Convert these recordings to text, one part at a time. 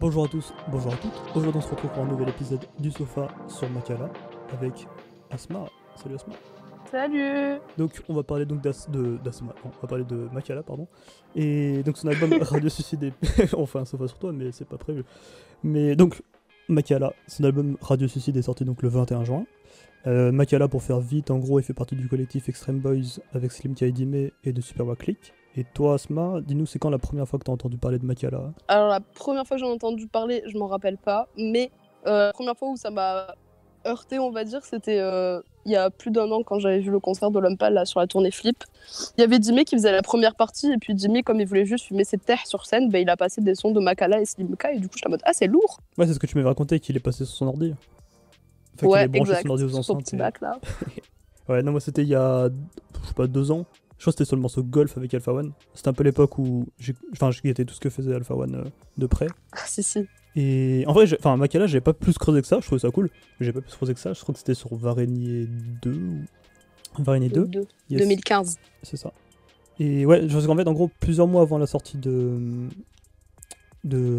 Bonjour à tous, bonjour à toutes. Aujourd'hui on se retrouve pour un nouvel épisode du Sofa sur Makala avec Asma. Salut Asma. Salut. Donc on va parler donc d'Asma, non, on va parler de Makala, pardon. Et donc son album Radio Suicide est... enfin un Sofa sur toi mais c'est pas prévu. Mais donc Makala, son album Radio Suicide est sorti donc le 21 juin. Makala, pour faire vite, en gros il fait partie du collectif Extreme Boys avec Slim Dime et de Superwa Click. Et toi Asma, dis-nous c'est quand la première fois que t'as entendu parler de Makala? Alors la première fois que j'en ai entendu parler, je m'en rappelle pas, mais la première fois où ça m'a heurté, on va dire, c'était il y a plus d'un an quand j'avais vu le concert de L'Homme Pâle là, sur la tournée Flip. Il y avait Dime qui faisait la première partie et puis Dime, comme il voulait juste fumer ses terres sur scène, bah, il a passé des sons de Makala et Slimka et du coup j'étais en mode ah c'est lourd. Ouais, c'est ce que tu m'avais raconté, qu'il est passé sur son ordi. Enfin, qu'il Ouais, est branché exact. son ordi aux Son enceintes. petit bac là. Ouais, non, moi c'était il y a, je sais pas, 2 ans. Je crois que c'était sur le morceau Golf avec Alpha One. C'était un peu l'époque où je guettais tout ce que faisait Alpha One de près. Ah si. Et en vrai, Makala, j'avais pas plus creusé que ça, je trouvais ça cool. Mais j'ai pas plus creusé que ça, je crois que c'était sur Varenier 2 ou... Varenier 2 Yes. 2015. C'est ça. Et ouais, je sais qu'en fait, en gros, plusieurs mois avant la sortie de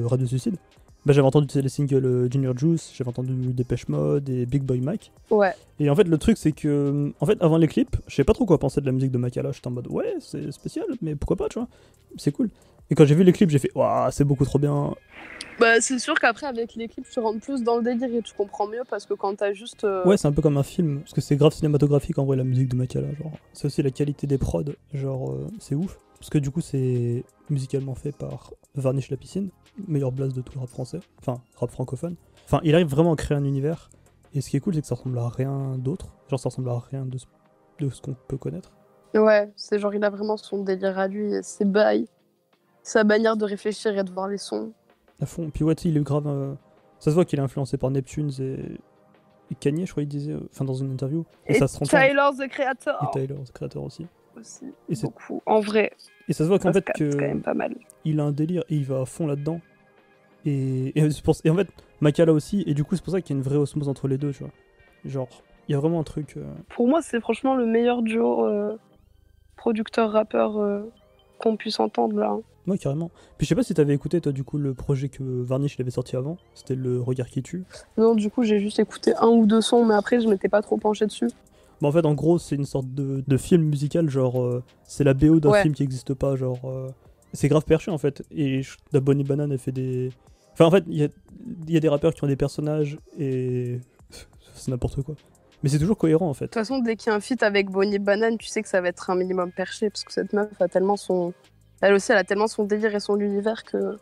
Radio Suicide, bah, j'avais entendu les singles Junior Juice, j'avais entendu Dépêche Mode et Big Boy Mike. Ouais. Et en fait, le truc, c'est que, en fait, avant les clips, je savais pas trop quoi penser de la musique de Makala. J'étais en mode, ouais, c'est spécial, mais pourquoi pas, tu vois, c'est cool. Et quand j'ai vu les clips, j'ai fait, waouh, c'est beaucoup trop bien. Bah c'est sûr qu'après avec les clips tu rentres plus dans le délire et tu comprends mieux parce que quand t'as juste... Ouais, c'est un peu comme un film, parce que c'est grave cinématographique en vrai, la musique de Makala. Genre, c'est aussi la qualité des prods, genre, c'est ouf. Parce que du coup, c'est musicalement fait par Varnish La Piscine, meilleure blase de tout le rap français, enfin, rap francophone. Enfin, il arrive vraiment à créer un univers, et ce qui est cool, c'est que ça ressemble à rien d'autre. Genre, ça ressemble à rien de ce qu'on peut connaître. Ouais, c'est genre il a vraiment son délire à lui, et ses bails, sa manière de réfléchir et de voir les sons. À fond. Puis ouais, il est grave... Ça se voit qu'il est influencé par Neptunes et Kanye, je crois, il disait, enfin, dans une interview. Et ça se transforme. Tyler, the Creator. Et Tyler, le créateur aussi. Et beaucoup, en vrai. Et ça se voit qu'en fait c'est quand même pas mal. Il a un délire et il va à fond là-dedans. Et en fait, Makala aussi, et du coup c'est pour ça qu'il y a une vraie osmose entre les deux, tu vois. Genre, il y a vraiment un truc... Pour moi, c'est franchement le meilleur duo producteur-rappeur qu'on puisse entendre là. Ouais, carrément. Puis je sais pas si t'avais écouté, toi, du coup, le projet que Varnish il avait sorti avant. C'était Le Regard qui tue. Non, du coup, j'ai juste écouté un ou deux sons, mais après, je m'étais pas trop penchée dessus. Bah, en fait, en gros, c'est une sorte de film musical, genre... c'est la BO d'un film qui existe pas, genre... c'est grave perché, en fait. Et la Bonnie Banane, elle fait des... Enfin, en fait, il y a des rappeurs qui ont des personnages, et... c'est n'importe quoi. Mais c'est toujours cohérent, en fait. De toute façon, dès qu'il y a un feat avec Bonnie Banane, tu sais que ça va être un minimum perché, parce que cette meuf a tellement son... Elle aussi, elle a tellement son délire et son univers que...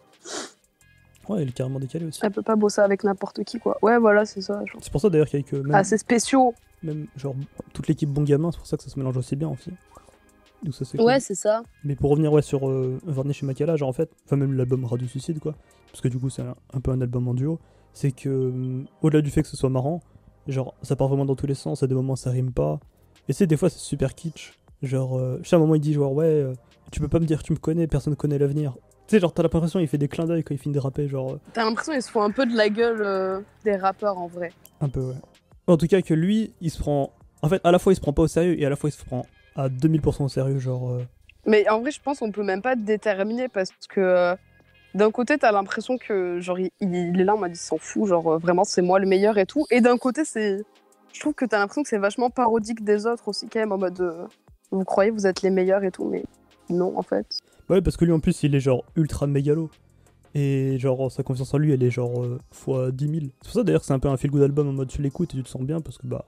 Ouais, elle est carrément décalée aussi. Elle peut pas bosser avec n'importe qui, quoi. Ouais, voilà, c'est ça. Genre. C'est pour ça, d'ailleurs, qu'il y a que... Même... assez spéciaux. Même, genre, toute l'équipe Bon Gamin, c'est pour ça que ça se mélange aussi bien, aussi. Donc ça, c'est ouais, cool. c'est ça. Mais pour revenir sur Varnish et Makala, genre en fait, enfin même l'album Radio Suicide quoi, parce que du coup c'est un peu un album en duo, c'est que au-delà du fait que ce soit marrant, genre ça part vraiment dans tous les sens, à des moments ça rime pas, et c'est des fois c'est super kitsch, genre je sais à un moment il dit genre ouais, tu peux pas me dire tu me connais, personne connaît l'avenir. Tu sais genre t'as l'impression il fait des clins d'œil quand il finit de rapper, genre... T'as l'impression qu'il se fout un peu de la gueule des rappeurs en vrai. Un peu ouais. En tout cas que lui, il se prend... En fait à la fois il se prend pas au sérieux et à la fois il se prend à 2000% au sérieux, genre... Mais en vrai, je pense qu'on peut même pas déterminer parce que d'un côté, t'as l'impression que genre il est là, on m'a dit, il s'en fout, genre vraiment c'est moi le meilleur et tout. Et d'un côté, je trouve que t'as l'impression que c'est vachement parodique des autres aussi quand même en mode vous croyez vous êtes les meilleurs et tout, mais non en fait. Ouais, parce que lui en plus il est genre ultra mégalo. Et genre sa confiance en lui elle est genre fois 10 000. C'est pour ça d'ailleurs que c'est un peu un feel good album en mode tu l'écoutes et tu te sens bien parce que bah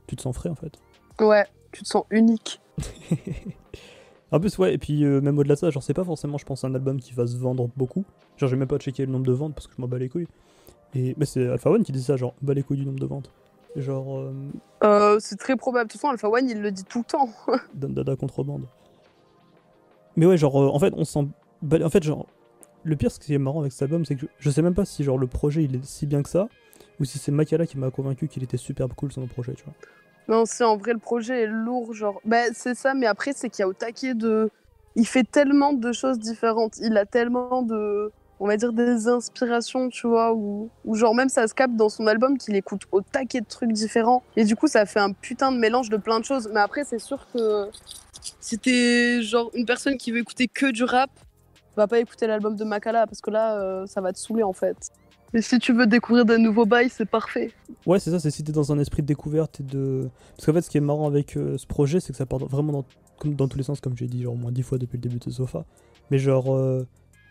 tu te sens frais en fait. Ouais, tu te sens unique. En plus ouais, et puis même au-delà de ça, genre c'est pas forcément je pense un album qui va se vendre beaucoup. Genre j'ai même pas checké le nombre de ventes parce que je m'en bats les couilles. Et mais c'est Alpha One qui dit ça, genre bats les couilles du nombre de ventes. Genre c'est très probable, de toute façon Alpha One il le dit tout le temps. Dada contrebande. Mais ouais genre en fait on sent... En fait genre le pire ce qui est marrant avec cet album c'est que je sais même pas si genre le projet il est si bien que ça ou si c'est Makala qui m'a convaincu qu'il était super cool son projet, tu vois. Non, c'est en vrai le projet est lourd, genre. Bah, c'est ça, mais après, c'est qu'il y a au taquet de. Il fait tellement de choses différentes. Il a tellement de. On va dire des inspirations, tu vois, ou genre même ça se capte dans son album qu'il écoute au taquet de trucs différents. Et du coup, ça fait un putain de mélange de plein de choses. Mais après, c'est sûr que si t'es genre une personne qui veut écouter que du rap, va pas écouter l'album de Makala parce que là, ça va te saouler en fait. Et si tu veux découvrir de nouveaux bails, c'est parfait. Ouais, c'est ça, c'est si t'es dans un esprit de découverte et de. Parce qu'en fait, ce qui est marrant avec ce projet, c'est que ça part vraiment comme dans tous les sens, comme j'ai dit, genre au moins 10 fois depuis le début de ce sofa. Mais genre,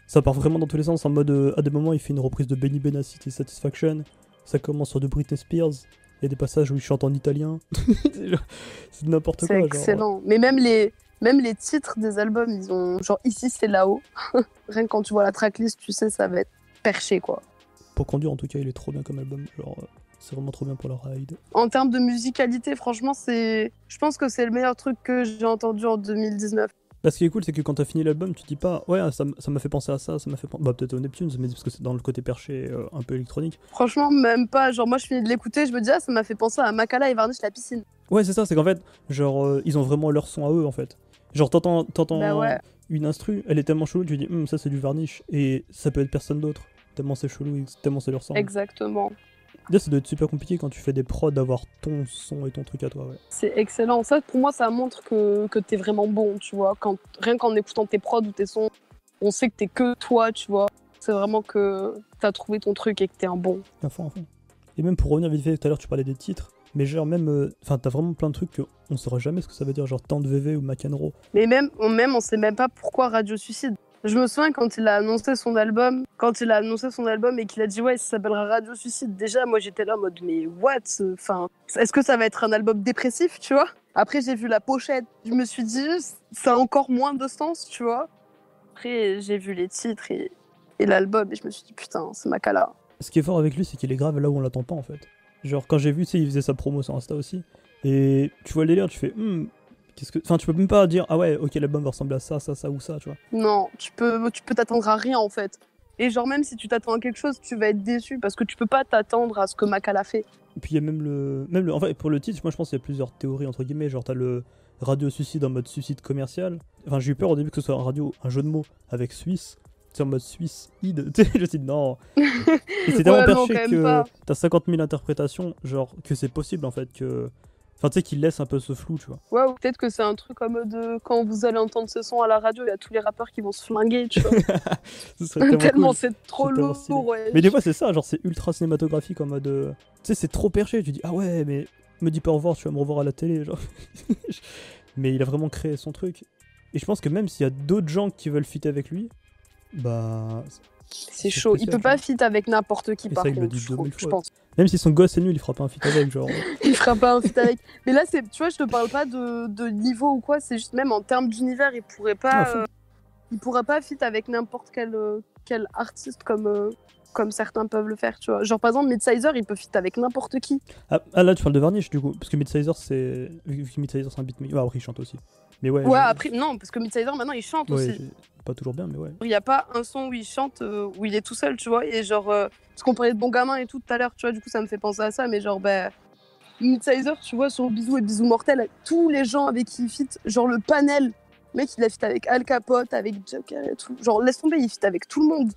ça part vraiment dans tous les sens, en mode, à des moments, il fait une reprise de Benny Benassi et Satisfaction. Ça commence sur de Britney Spears. Il y a des passages où il chante en italien. C'est n'importe C'est quoi, genre. excellent. Mais même les titres des albums, ils ont genre ici c'est là-haut. Rien que quand tu vois la tracklist, tu sais ça va être perché quoi. Pour conduire, en tout cas, il est trop bien comme album. Genre, c'est vraiment trop bien pour la ride. En termes de musicalité, franchement, je pense que c'est le meilleur truc que j'ai entendu en 2019. Là, ce qui est cool, c'est que quand t'as fini l'album, tu te dis pas, ouais, ça m'a fait penser à ça m'a fait penser. Bah, peut-être au Neptunes, mais parce que c'est dans le côté perché un peu électronique. Franchement, même pas. Genre, moi, je finis de l'écouter, je me dis, ah, ça m'a fait penser à Makala et Varnish la piscine. Ouais, c'est ça, c'est qu'en fait, genre, ils ont vraiment leur son à eux, en fait. Genre, t'entends Bah ouais. une instru, elle est tellement chelou, tu te dis, ça c'est du Varnish, et ça peut être personne d'autre. Tellement c'est chelou, et tellement c'est leur son. Exactement. Là, ça doit être super compliqué quand tu fais des prods d'avoir ton son et ton truc à toi, ouais. C'est excellent. Ça, pour moi, ça montre que t'es vraiment bon, tu vois. Rien qu'en écoutant tes prods ou tes sons, on sait que t'es que toi, tu vois. C'est vraiment que t'as trouvé ton truc et que t'es un bon. À fond, à fond. Et même pour revenir vite fait, tout à l'heure, tu parlais des titres, mais genre, même. Enfin, t'as vraiment plein de trucs qu'on saurait jamais ce que ça veut dire, genre Tante VV ou McEnroe. Mais même, on sait même pas pourquoi Radio Suicide. Je me souviens quand il a annoncé son album, et qu'il a dit ouais, ça s'appellera Radio Suicide. Déjà, moi j'étais là en mode mais what? Enfin, est-ce que ça va être un album dépressif, tu vois? Après, j'ai vu la pochette, je me suis dit ça a encore moins de sens, tu vois? Après, j'ai vu les titres et l'album et je me suis dit putain, c'est Makala. Ce qui est fort avec lui, c'est qu'il est grave là où on l'attend pas en fait. Genre, quand j'ai vu, tu sais, il faisait sa promo sur Insta aussi, et tu vois le délire, tu fais qu'est-ce que. Enfin, tu peux même pas dire, ah ouais, ok, l'album va ressembler à ça, ça, ça ou ça, tu vois. Non, tu peux t'attendre à rien en fait. Et genre même si tu t'attends à quelque chose, tu vas être déçu parce que tu peux pas t'attendre à ce que Makala fait. Et puis il y a même le. En fait, pour le titre, moi je pense qu'il y a plusieurs théories entre guillemets. Genre, t'as le radio suicide en mode suicide commercial. Enfin, j'ai eu peur au début que ce soit un jeu de mots avec Suisse. Tu sais, en mode suicide. Tu sais, je me suis dit non. Et c'est tellement Ouais, non, perché quand même que pas. t'as 50 000 interprétations, genre, que c'est possible en fait. Que. Enfin, tu sais, qu'il laisse un peu ce flou, tu vois. Ouais, ou peut-être que c'est un truc en mode quand vous allez entendre ce son à la radio, il y a tous les rappeurs qui vont se flinguer, tu vois. Ce serait tellement Tellement cool. c'est trop C'est tellement lourd, stylé. ouais. Mais des fois, c'est ça, genre, c'est ultra cinématographique en mode. Tu sais, c'est trop perché. Tu dis, ah ouais, mais me dis pas au revoir, tu vas me revoir à la télé, genre. Mais il a vraiment créé son truc. Et je pense que même s'il y a d'autres gens qui veulent fitter avec lui, bah. C'est chaud. Il spécial, peut pas tu fit avec n'importe qui, Et par ça, il le contre, dit 2000 je fois. pense. Même si son gosse est nul, il fera pas un feat avec, genre. Il fera pas un fit avec. Mais là, tu vois, je te parle pas de niveau ou quoi, c'est juste même en termes d'univers, il pourrait À pas, fond. il pourrait pas fit avec n'importe quel artiste comme certains peuvent le faire, tu vois. Genre, par exemple, Midsizer, il peut fit avec n'importe qui. Ah, là, tu parles de Varnish, du coup. Parce que Midsizer, c'est. Vu que Midsizer, c'est un beatmaker. Ah, après, il chante aussi. Mais ouais. Ouais, après, non, parce que Midsizer, maintenant, il chante Ouais, aussi. pas toujours bien, mais ouais. Il n'y a pas un son où il chante, où il est tout seul, tu vois. Et genre, parce qu'on parlait de Bon Gamin et tout tout à l'heure, tu vois, du coup, ça me fait penser à ça. Mais genre, bah, Midsizer, tu vois, sur Bisous et Bisous Mortel, tous les gens avec qui il fit, genre le panel, le mec, il a fit avec Al Capote, avec Joker et tout. Genre, laisse tomber, il fit avec tout le monde.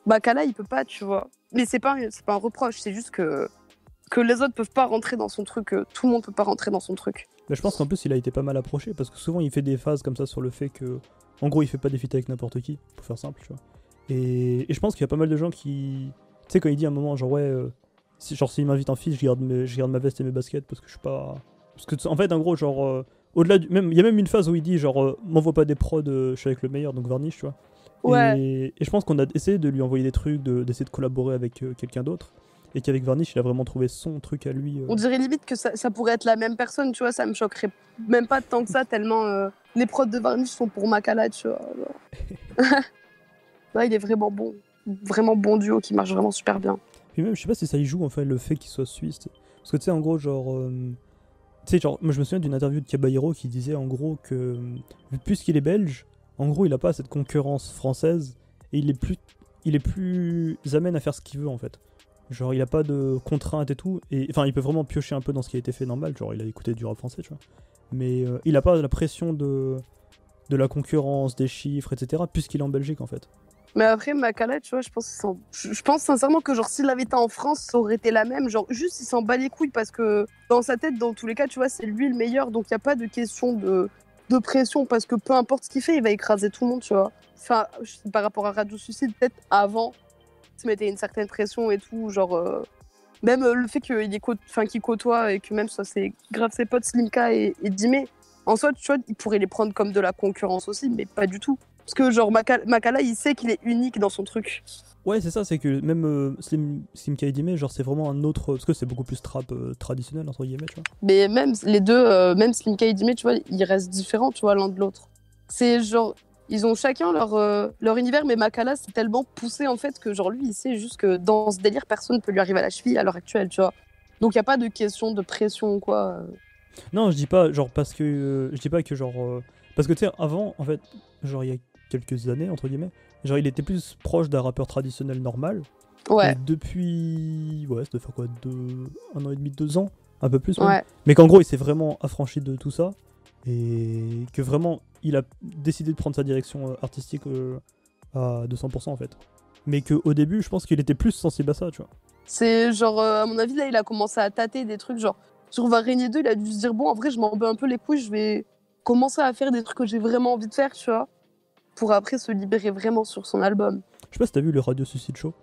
Bah, Kala, il peut pas, tu vois. Mais c'est pas un reproche, c'est juste que les autres peuvent pas rentrer dans son truc, tout le monde peut pas rentrer dans son truc. Bah, je pense qu'en plus, il a été pas mal approché. Parce que souvent, il fait des phases comme ça sur le fait que. En gros, il fait pas des feats avec n'importe qui, pour faire simple, tu vois. Et je pense qu'il y a pas mal de gens qui. Tu sais, quand il dit à un moment, genre, ouais, s'il m'invite en fils, je garde ma veste et mes baskets parce que je suis pas. Parce que, en fait, en gros, genre, au-delà du. Il y a même une phase où il dit, genre, m'envoie pas des prods, je suis avec le meilleur, donc Varnish, tu vois. Ouais. Et je pense qu'on a essayé de lui envoyer des trucs, d'essayer de collaborer avec quelqu'un d'autre. Et qu'avec Varnish, il a vraiment trouvé son truc à lui. On dirait limite que ça pourrait être la même personne, tu vois, ça me choquerait même pas tant que ça, tellement les prods de Varnish sont pour Makala, tu vois. Là, il est vraiment bon duo qui marche vraiment super bien. Puis même, je sais pas si ça y joue, en fait, le fait qu'il soit suisse. Parce que tu sais, en gros, genre. Tu sais, genre, moi je me souviens d'une interview de Caballero qui disait en gros que, puisqu'il est belge, en gros, il a pas cette concurrence française et il est plus amène à faire ce qu'il veut en fait. Genre, il a pas de contraintes et tout. Et enfin, il peut vraiment piocher un peu dans ce qui a été fait normal. Genre, il a écouté du rap français, tu vois. Mais il a pas la pression de la concurrence, des chiffres, etc. Puisqu'il est en Belgique en fait. Mais après, Makala, tu vois, je pense sincèrement que genre s'il avait été en France, ça aurait été la même. Genre juste, il s'en bat les couilles parce que dans sa tête, dans tous les cas, tu vois, c'est lui le meilleur. Donc il n'y a pas de question de pression parce que peu importe ce qu'il fait, il va écraser tout le monde, tu vois. Enfin, par rapport à Radio Suicide, peut-être avant, se mettait une certaine pression et tout, genre même le fait qu'il côtoie et que même ça c'est grave ses potes Slimka et Dime, en soi tu vois il pourrait les prendre comme de la concurrence aussi, mais pas du tout, parce que genre Makala il sait qu'il est unique dans son truc. Ouais, c'est ça, c'est que même Slimka et Dime, genre c'est vraiment un autre. Parce que c'est beaucoup plus trap traditionnel, entre guillemets, tu vois. Mais même les deux, même Slimka et Dime, tu vois, ils restent différents, tu vois, l'un de l'autre. C'est genre, ils ont chacun leur univers, mais Makala, c'est tellement poussé en fait que genre lui, il sait juste que dans ce délire, personne ne peut lui arriver à la cheville à l'heure actuelle, tu vois. Donc il n'y a pas de question de pression ou quoi. Non, je dis pas, genre, parce que. Je dis pas que, genre. Parce que tu sais, avant, en fait, genre, il y a quelques années, entre guillemets, genre, il était plus proche d'un rappeur traditionnel normal. Ouais. Et depuis. Ouais, ça doit faire quoi 1 an et demi, 2 ans, un peu plus même. Ouais. Mais qu'en gros, il s'est vraiment affranchi de tout ça. Et que vraiment, il a décidé de prendre sa direction artistique à 200% en fait. Mais qu'au début, je pense qu'il était plus sensible à ça, tu vois. C'est genre, à mon avis, là, il a commencé à tâter des trucs, genre, sur Va régner 2, il a dû se dire, bon, en vrai, je m'en bats un peu les couilles, je vais commencer à faire des trucs que j'ai vraiment envie de faire, tu vois, pour après se libérer vraiment sur son album. Je sais pas si t'as vu le Radio Suicide Show,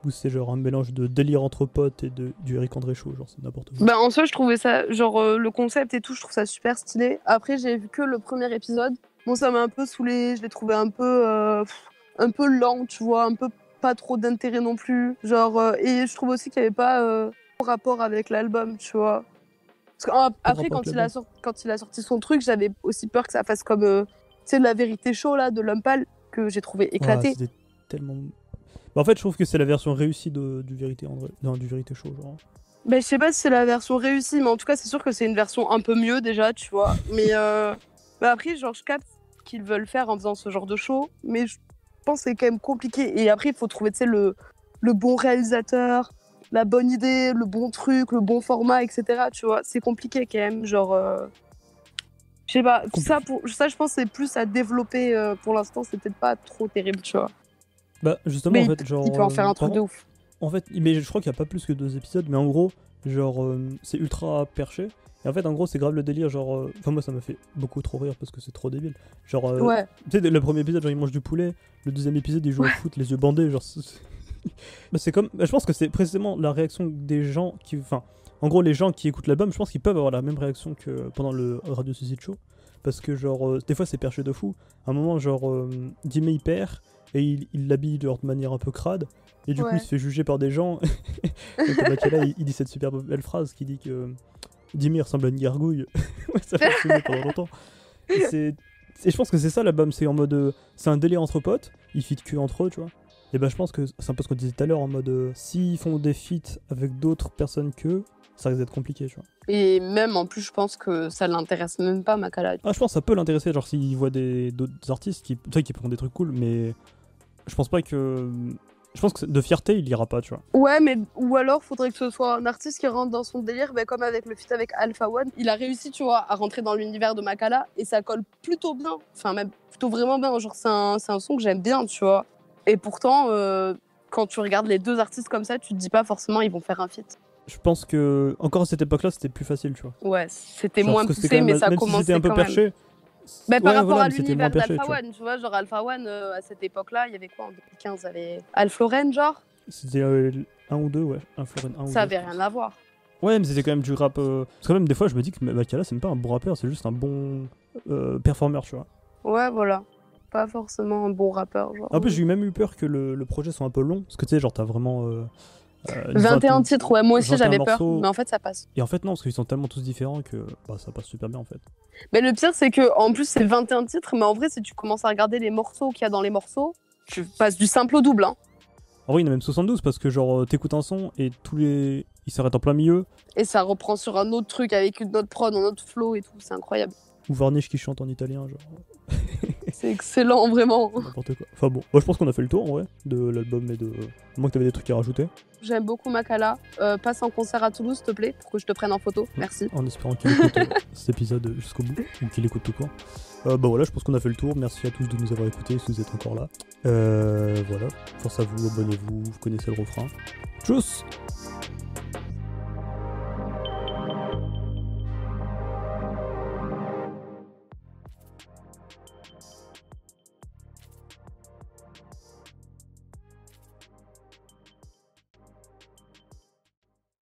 où c'est genre un mélange de délire entre potes et du Eric André Show, genre c'est n'importe quoi. Bah, en soi, je trouvais ça, genre, le concept et tout, je trouve ça super stylé. Après, j'ai vu que le premier épisode. Bon, ça m'a un peu saoulé, je l'ai trouvé un peu lent, tu vois, un peu pas trop d'intérêt non plus. Genre, et je trouve aussi qu'il n'y avait pas rapport avec l'album, tu vois. Parce qu'après, quand il a sorti son truc, j'avais aussi peur que ça fasse comme, tu sais, La Vérité Show, là, de L'Homme Pâle, que j'ai trouvé éclaté. Ouais, c'était tellement... Bah, en fait, je trouve que c'est la version réussie du Vérité André... Non, du Vérité Show, genre. Ben, je sais pas si c'est la version réussie, mais en tout cas, c'est sûr que c'est une version un peu mieux déjà, tu vois. Mais bah après, genre, je capte qu'ils veulent faire en faisant ce genre de show, mais je pense que c'est quand même compliqué. Et après, il faut trouver, tu sais, le bon réalisateur, la bonne idée, le bon truc, le bon format, etc. Tu vois, c'est compliqué quand même. Genre, je sais pas, ça, je pense que c'est plus à développer pour l'instant, c'est peut-être pas trop terrible, tu vois. Bah, justement, Mais en fait, genre. il peut en faire un truc de ouf. En fait, mais je crois qu'il n'y a pas plus que 2 épisodes, mais en gros, genre, c'est ultra perché. Et en fait, en gros, c'est grave le délire, genre... Enfin, moi, ça m'a fait beaucoup trop rire parce que c'est trop débile. Genre, Ouais. tu sais, le premier épisode, genre, il mange du poulet. Le deuxième épisode, il joue au foot, les yeux bandés, genre... Bah, c'est comme... Bah, je pense que c'est précisément la réaction des gens qui... Enfin, en gros, les gens qui écoutent l'album, je pense qu'ils peuvent avoir la même réaction que pendant le Radio Suicide Show. Parce que, genre, des fois, c'est perché de fou. À un moment, genre, Dime, il perd, et il l'habille de manière un peu crade. Et du coup, il se fait juger par des gens. Donc, Makala, il dit cette super belle phrase qui dit que Dime ressemble à une gargouille. Ouais, ça fait fumer pendant longtemps. Et je pense que c'est ça l'album, c'est en mode. C'est un délire entre potes, ils feat que entre eux, tu vois. Et bah, je pense que c'est un peu ce qu'on disait tout à l'heure, en mode. S'ils font des feats avec d'autres personnes qu'eux, ça risque d'être compliqué, tu vois. Et même en plus, je pense que ça l'intéresse même pas, Makala. Ah, je pense que ça peut l'intéresser, genre s'il voit d'autres artistes qui font des trucs cool, mais je pense pas que. Je pense que de fierté, il ira pas, tu vois. Ouais, mais ou alors faudrait que ce soit un artiste qui rentre dans son délire, bah, comme avec le feat avec Alpha One. Il a réussi, tu vois, à rentrer dans l'univers de Makala et ça colle plutôt bien. Enfin, même plutôt vraiment bien. Genre, c'est un son que j'aime bien, tu vois. Et pourtant, quand tu regardes les deux artistes comme ça, tu te dis pas forcément ils vont faire un feat. Je pense que, encore à cette époque-là, c'était plus facile, tu vois. Ouais, c'était Genre, moins parce que poussé, mais ça même commençait si c'était un peu quand même. perché. Bah, par Ouais, rapport voilà, à mais c'était l'univers moins perché, d'Alpha tu vois. One, tu vois, genre Alpha One, à cette époque-là, il y avait quoi en 2015? Il y avait Alpha Loren, genre. C'était un ou deux, ouais. Un Floren, un ou Ça deux. avait rien à voir. Ouais, mais c'était quand même du rap. Parce que même des fois, je me dis que Makala, c'est même pas un bon rappeur, c'est juste un bon performeur, tu vois. Ouais, voilà. Pas forcément un bon rappeur, genre. En plus, j'ai même eu peur que le projet soit un peu long. Parce que tu sais, genre, t'as vraiment. 21 titres, ouais, moi aussi 21 j'avais peur, morceaux. mais en fait ça passe. Et en fait, non, parce qu'ils sont tellement tous différents que bah, ça passe super bien en fait. Mais le pire, c'est que en plus c'est 21 titres, mais en vrai, si tu commences à regarder les morceaux qu'il y a dans les morceaux, tu passes du simple au double, hein. En vrai, il y en a même 72 parce que, genre, t'écoutes un son et ils s'arrêtent en plein milieu. Et ça reprend sur un autre truc avec une autre prod, un autre flow et tout, c'est incroyable. Ou Varnish qui chante en italien, genre. C'est excellent, vraiment. N'importe quoi. Enfin bon, moi je pense qu'on a fait le tour en vrai de l'album et de. À moins que t'avais des trucs à rajouter. J'aime beaucoup Makala. Passe en concert à Toulouse, s'il te plaît, pour que je te prenne en photo. Merci. En espérant qu'il écoute cet épisode jusqu'au bout, ou qu'il écoute tout court. Bah voilà, je pense qu'on a fait le tour. Merci à tous de nous avoir écoutés si vous êtes encore là. Voilà, force à vous, abonnez-vous, vous connaissez le refrain. Tchuss!